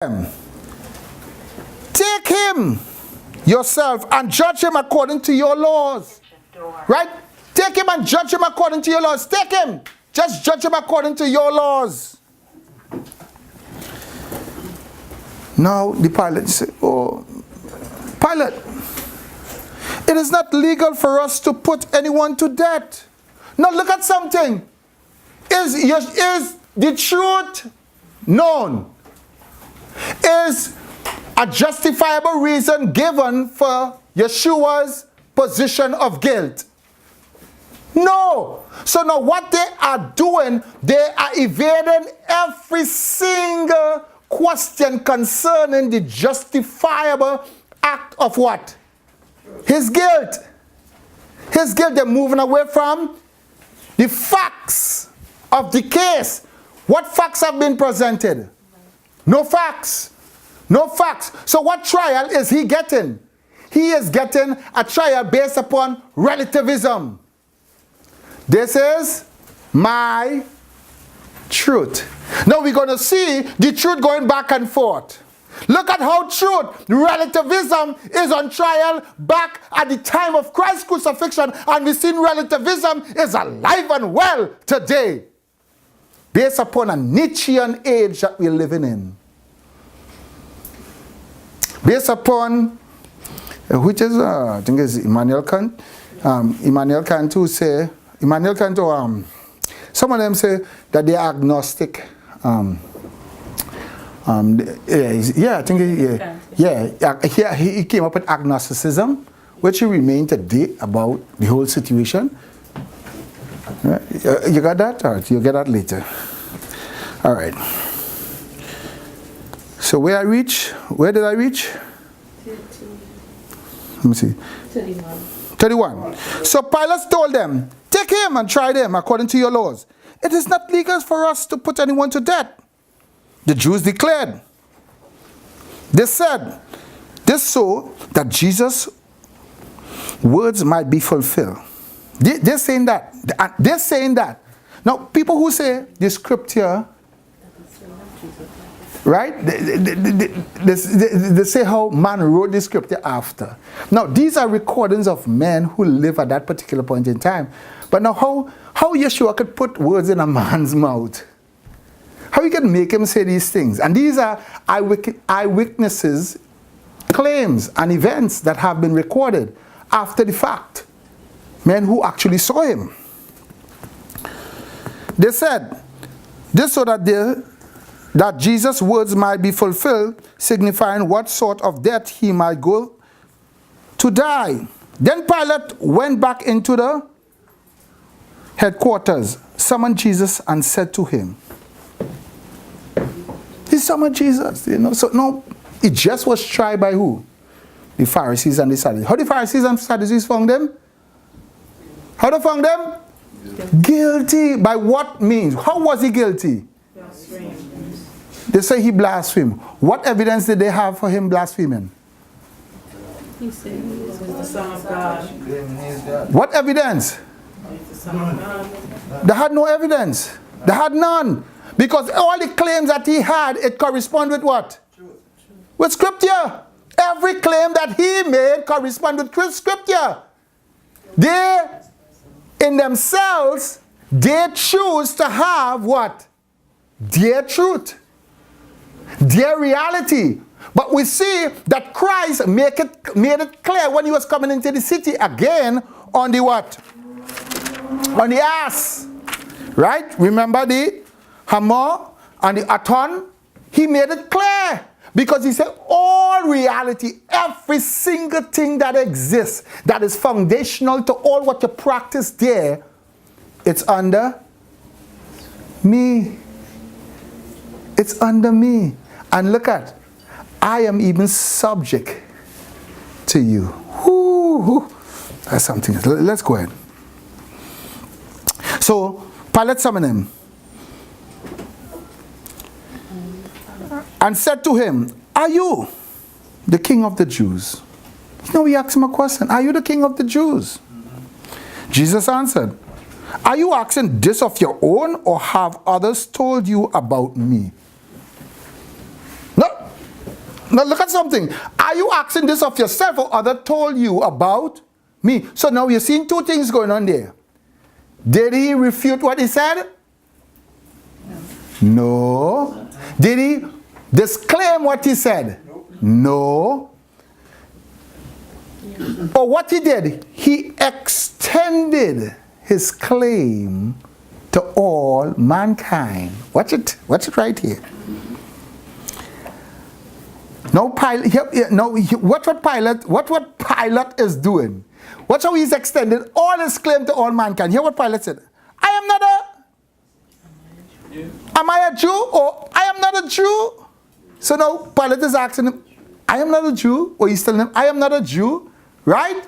Take him yourself and judge him according to your laws. Right? Take him and judge him according to your laws. Take him. Just judge him according to your laws. Now the Pilate said, oh, Pilate, it is not legal for us to put anyone to death. Now look at something. Is the truth known? Is a justifiable reason given for Yeshua's position of guilt? No. So now what they are doing, they are evading every single question concerning the justifiable act of what? His guilt. His guilt. They're moving away from the facts of the case. What facts have been presented? No facts. No facts. So what trial is he getting? He is getting a trial based upon relativism. This is my truth. Now we're going to see the truth going back and forth. Look at how truth, relativism, is on trial back at the time of Christ's crucifixion, and we've seen relativism is alive and well today, based upon a Nietzschean age that we're living in. Based upon, which is, I think it's Immanuel Kant. Immanuel Kant who say, Immanuel Kant, some of them say that they are agnostic. I think he came up with agnosticism, which he remained today about the whole situation. You got that? All right, you'll get that later. All right. So where did I reach? 32. Let me see. 31. So Pilate told them, take him and try him according to your laws. It is not legal for us to put anyone to death. The Jews declared. They said, this so that Jesus' words might be fulfilled. They're saying that. They're saying that. Now, people who say the scripture, right? They say how man wrote the scripture after. Now, these are recordings of men who live at that particular point in time. But now, how Yeshua could put words in a man's mouth? How you can make him say these things? And these are eyewitnesses' claims and events that have been recorded after the fact. Men who actually saw him. They said, this so that Jesus' words might be fulfilled, signifying what sort of death he might go to die. Then Pilate went back into the headquarters, summoned Jesus, and said to him, he summoned Jesus, So no, it just was tried by who? The Pharisees and the Sadducees. How the Pharisees and Sadducees found them? How they found them? Guilty. By what means? How was he guilty? They say he blasphemed. What evidence did they have for him blaspheming? He said he was the Son of God. What evidence? They had no evidence. They had none. Because all the claims that he had, it corresponded with what? With scripture. Every claim that he made corresponded with scripture. They, in themselves, they choose to have what? Their truth. Their reality. But we see that Christ made it clear when he was coming into the city again on the what? On the ass. Right? Remember the Hamor and the Aton? He made it clear. Because he said all reality, every single thing that exists, that is foundational to all what you practice there, it's under me. It's under me. And look at, I am even subject to you. Woo-hoo. That's something. Let's go ahead. So, Pilate summoned him and said to him, are you the king of the Jews? Now he asked him a question. Are you the king of the Jews? Jesus answered, are you asking this of your own, or have others told you about me? No. Now look at something. Are you asking this of yourself or other told you about me? So now you're seeing two things going on there. Did he refute what he said? No. Did he disclaim what he said? No. Or what he did, he extended his claim to all mankind. Watch it right here. No, Pilate. Watch what Pilate is doing. Watch how he's extended all his claim to all mankind. Hear what Pilate said. Am I a Jew or I am not a Jew? So now Pilate is asking him, I am not a Jew, or he's telling him, I am not a Jew, right?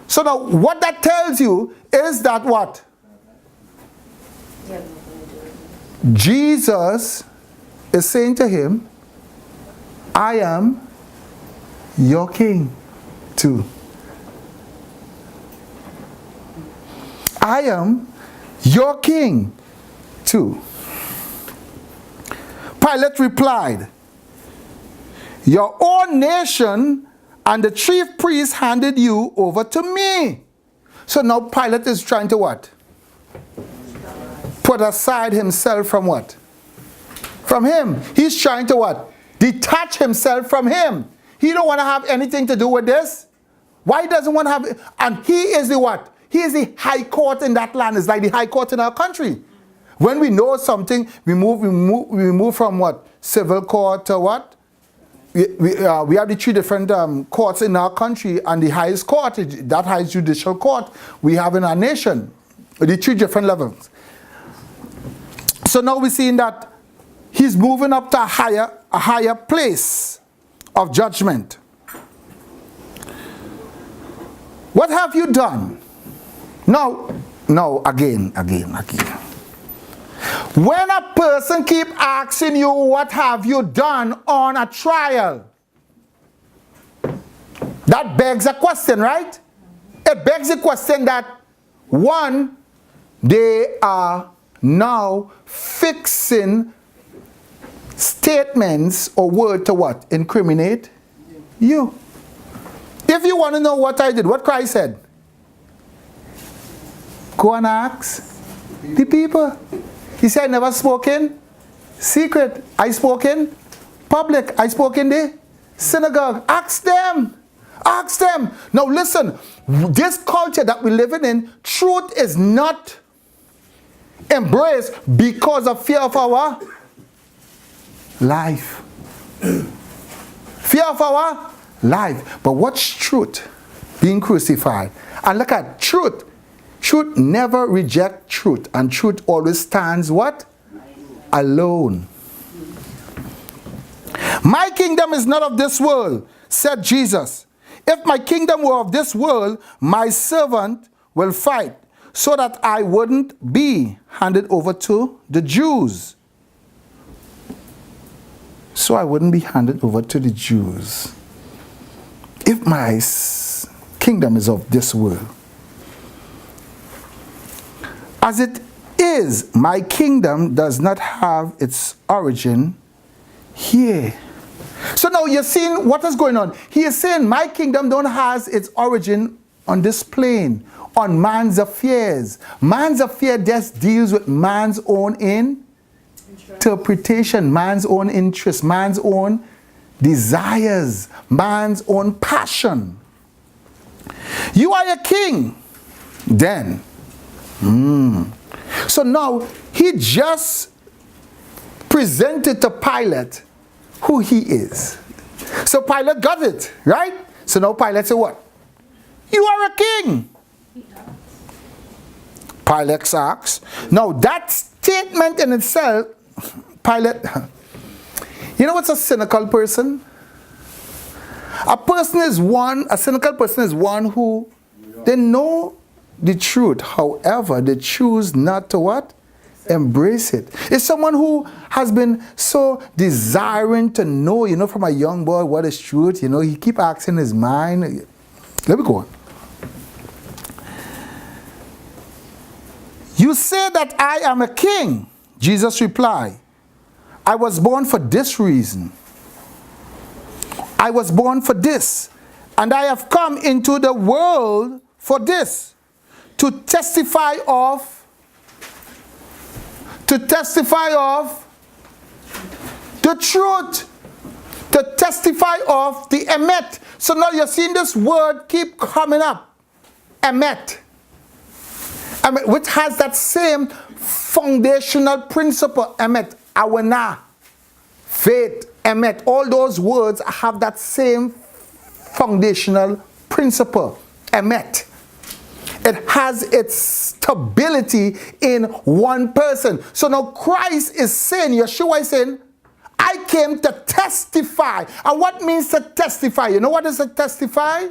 So now what that tells you is that what? Jesus is saying to him, I am your king too. I am your king too. Pilate replied, your own nation and the chief priest handed you over to me. So now Pilate is trying to what? Put aside himself from what? From him. He's trying to what? Detach himself from him. He don't want to have anything to do with this. Why he doesn't want to have it? And he is the what? He is the high court in that land. It's like the high court in our country. When we know something, we move from what? Civil court to what? We have the three different courts in our country, and the highest court, that highest judicial court, we have in our nation. The three different levels. So now we're seeing that he's moving up to a higher place of judgment. What have you done? No, again. When a person keep asking you, what have you done on a trial? That begs a question, right? It begs the question that, one, they are now fixing statements or word to what? Incriminate you. If you want to know what I did, what Christ said, go and ask the people. He said, I never spoke in secret. I spoke in public. I spoke in the synagogue. Ask them. Ask them. Now listen, this culture that we're living in, truth is not embraced because of fear of our life. Fear of our life. But what's truth? Being crucified. And look at truth. Truth never rejects truth, and truth always stands what? Alone. My kingdom is not of this world, said Jesus. If my kingdom were of this world, my servant will fight, so that I wouldn't be handed over to the Jews. So I wouldn't be handed over to the Jews. If my kingdom is of this world. As it is, my kingdom does not have its origin here. So now you're seeing what is going on. He is saying my kingdom don't has its origin on this plane, on man's affairs. Man's affair just deals with man's own interpretation, man's own interest, man's own desires, man's own passion. You are a king, then. So now he just presented to Pilate who he is. So Pilate got it, right? So now Pilate said what? You are a king. Pilate asks. Now that statement in itself, Pilate, you know what's a cynical person? A cynical person is one who, they know the truth, however, they choose not to what? Embrace it. It's someone who has been so desiring to know, from a young boy what is truth. He keep asking his mind. Let me go on. You say that I am a king, Jesus replied. I was born for this reason. I was born for this, and I have come into the world for this, to testify of the truth, to testify of the emet. So now you're seeing this word keep coming up, emet, which has that same foundational principle, emet, awana, faith, emet. All those words have that same foundational principle, emet. It has its stability in one person. So now Christ is saying, Yeshua is saying, I came to testify. And what means to testify? You know what is a testify?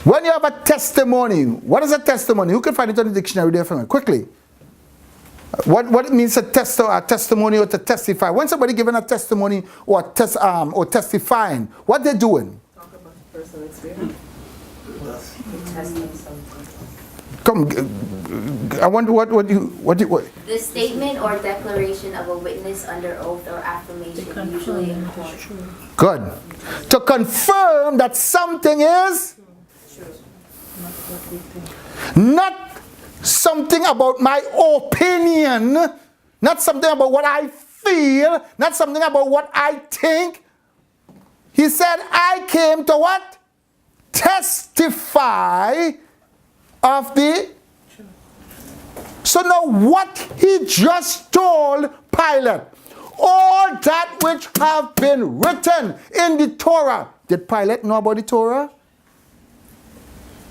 When you have a testimony, what is a testimony? Who can find it on the dictionary there for me? Quickly. What it means a testimony or to testify? When somebody giving a testimony or testifying, what they're doing? Talk about personal experience. Come, I wonder what you. The statement or declaration of a witness under oath or affirmation, usually in court. Good. To confirm that something is not something about my opinion, not something about what I feel, not something about what I think. He said, I came to what? Testify of the. So now what he just told Pilate, all that which have been written in the Torah. Did Pilate know about the Torah?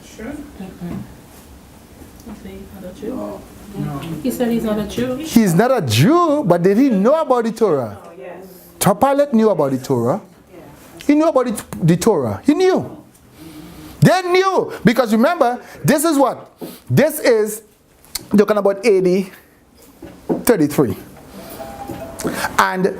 Sure. No. He said he's not a Jew. He's not a Jew, but did he know about the Torah? Oh, yes. Pilate knew about the Torah. He knew about the Torah. He knew. They knew. Because remember, this is what? This is talking about AD 33. And